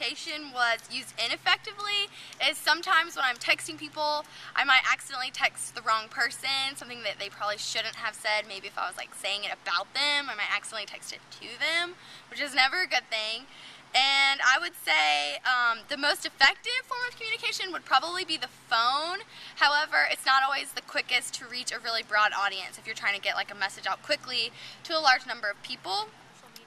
communication was used ineffectively is sometimes when I'm texting people, I might accidentally text the wrong person, something that they probably shouldn't have said. Maybe if I was like saying it about them, I might accidentally text it to them, which is never a good thing. And I would say the most effective form of communication would probably be the phone. However, it's not always the quickest to reach a really broad audience if you're trying to get like a message out quickly to a large number of people.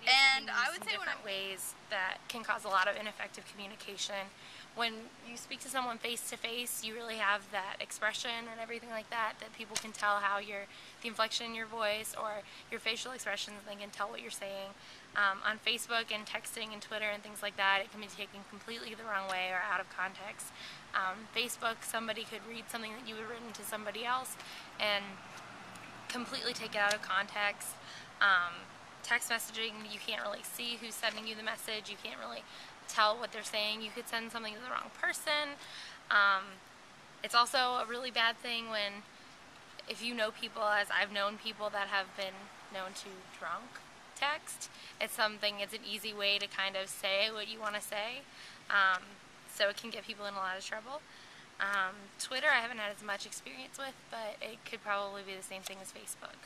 And I would say different ways that can cause a lot of ineffective communication. When you speak to someone face to face, you really have that expression and everything like that people can tell how the inflection in your voice or your facial expressions, they can tell what you're saying. On Facebook and texting and Twitter and things like that, it can be taken completely the wrong way or out of context. Facebook, somebody could read something that you had written to somebody else and completely take it out of context. Text messaging, you can't really see who's sending you the message. You can't really tell what they're saying. You could send something to the wrong person. It's also a really bad thing if you know people, as I've known people that have been known to drunk text. It's an easy way to kind of say what you want to say. So it can get people in a lot of trouble. Twitter I haven't had as much experience with, but it could probably be the same thing as Facebook.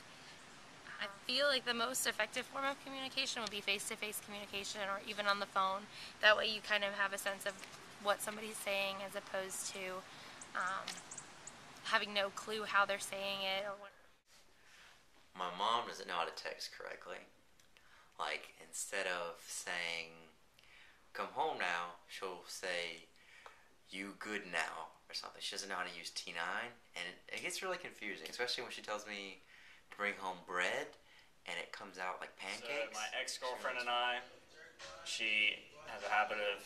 I feel like the most effective form of communication would be face-to-face communication or even on the phone. That way you kind of have a sense of what somebody's saying as opposed to having no clue how they're saying it or what. My mom doesn't know how to text correctly. Like, instead of saying, "Come home now," she'll say, "You good now," or something. She doesn't know how to use T9, and it gets really confusing, especially when she tells me to bring home bread, and it comes out like pancakes. So my ex-girlfriend and I, she has a habit of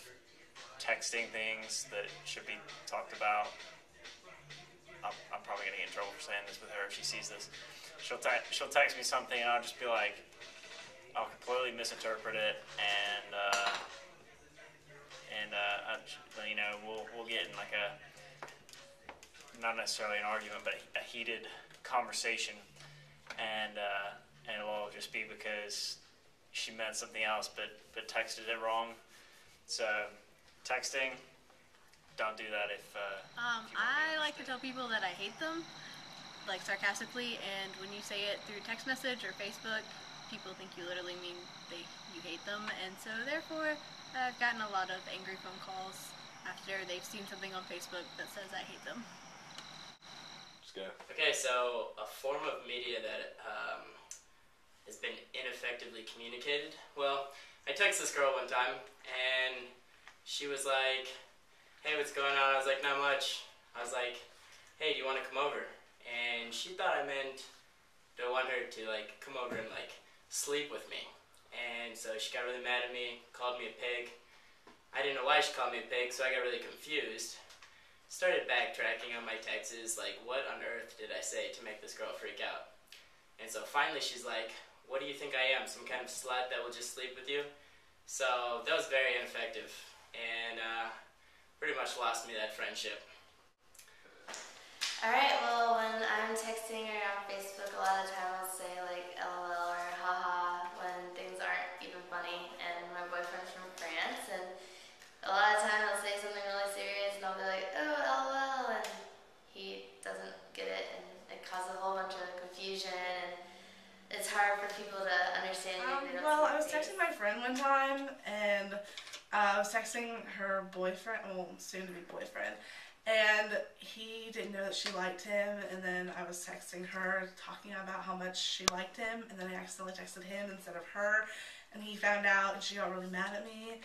texting things that should be talked about. I'm probably going to get in trouble for saying this with her if she sees this. She'll text me something, and I'll just be like, I'll completely misinterpret it, and you know, we'll get in like not necessarily an argument, but a heated conversation, and it'll just be because she meant something else, but texted it wrong. So texting, don't do that if I like to tell people that I hate them, like sarcastically, and when you say it through text message or Facebook, people think you literally mean you hate them, and so therefore I've gotten a lot of angry phone calls after they've seen something on Facebook that says I hate them. Let's go. Okay, so a form of media that has been ineffectively communicated. Well, I texted this girl one time, and she was like, "Hey, what's going on?" I was like, "Not much." I was like, "Hey, do you want to come over?" And she thought I meant I want her to like come over and like sleep with me. And so she got really mad at me, called me a pig. I didn't know why she called me a pig, so I got really confused. Started backtracking on my texts, like, what on earth did I say to make this girl freak out? And so finally she's like, "What do you think I am, some kind of slut that will just sleep with you?" So that was very ineffective, and pretty much lost me that friendship. Alright, well, when I'm texting her on Facebook, a lot of the time I'll say like LOL or haha when things aren't even funny, and my boyfriend's from France, and a lot of the time he'll say something really serious and I'll be like, "Oh, LOL," and he doesn't get it, and it causes a whole bunch of confusion, and it's hard for people to understand. Well, I was texting my friend one time, and I was texting her boyfriend, well, soon-to-be boyfriend, and he didn't know that she liked him, and then I was texting her talking about how much she liked him, and then I accidentally texted him instead of her, and he found out, and she got really mad at me.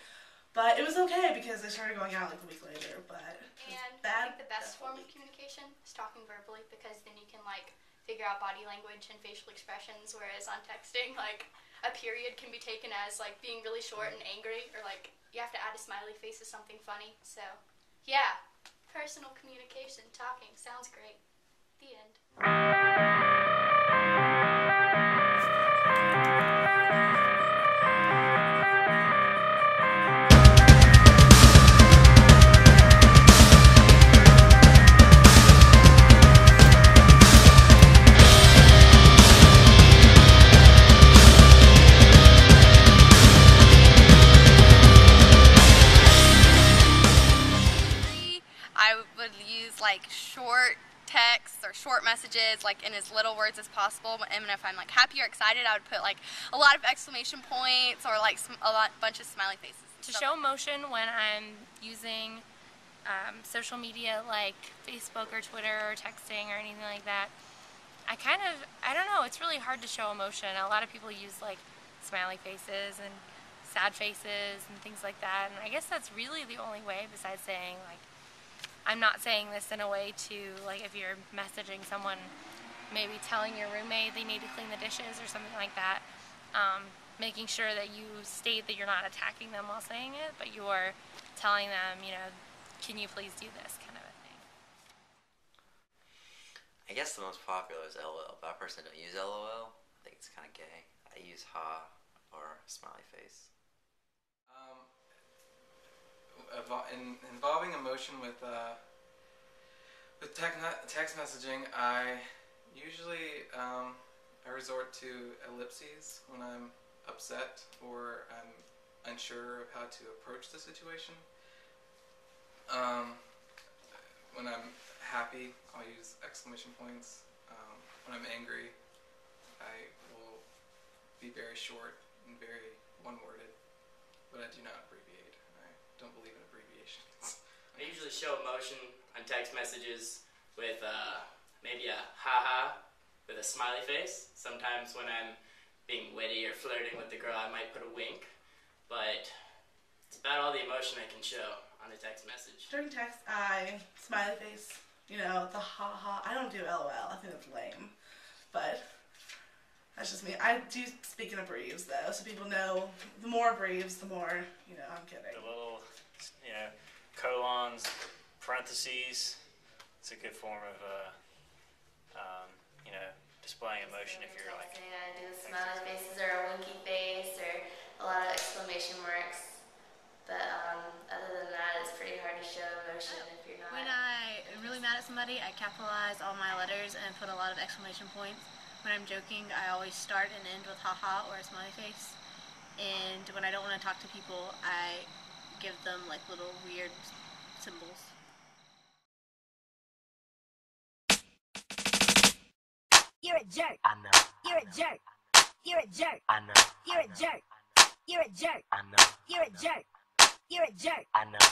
But it was okay because they started going out like a week later, but And bad. I think the best form of communication is talking verbally, because then you can like figure out body language and facial expressions, whereas on texting, like a period can be taken as like being really short and angry, or like you have to add a smiley face to something funny. So yeah, personal communication, talking, sounds great. The end. messages like in as little words as possible. And if I'm like happy or excited, I would put like a lot of exclamation points or like bunch of smiley faces. To show emotion when I'm using social media like Facebook or Twitter or texting or anything like that, I don't know, it's really hard to show emotion. A lot of people use like smiley faces and sad faces and things like that, and I guess that's really the only way besides saying like, I'm not saying this in a way to, like, if you're messaging someone, maybe telling your roommate they need to clean the dishes or something like that, making sure that you state that you're not attacking them while saying it, but you're telling them, you know, can you please do this, kind of a thing. I guess the most popular is LOL, but I personally don't use LOL. I think it's kind of gay. I use ha or smiley face. Involving emotion with text messaging, I usually I resort to ellipses when I'm upset or I'm unsure of how to approach the situation. When I'm happy, I'll use exclamation points. When I'm angry, I will be very short and very one-worded, but I do not abbreviate. I don't believe in abbreviations. I usually show emotion on text messages with maybe a haha with a smiley face. Sometimes when I'm being witty or flirting with the girl, I might put a wink, but it's about all the emotion I can show on a text message. During text, I smiley face, you know, the ha. I don't do LOL. I think that's lame, but that's just me. I do speak in abbreviations though, so people know the more abbreviations, the more, you know, I'm kidding. The little, you know, colons, parentheses. It's a good form of, you know, displaying emotion if you're like. I do smiley faces or a winky face or a lot of exclamation marks. But other than that, it's pretty hard to show emotion if you're not. When I am really mad at somebody, I capitalize all my letters and put a lot of exclamation points. When I'm joking, I always start and end with haha or a smiley face. And when I don't want to talk to people, I give them like little weird symbols. You're a jerk. I know. You're a jerk. You're a jerk. I know. You're a jerk. You're a jerk. I know. You're a jerk. You're a jerk. I know.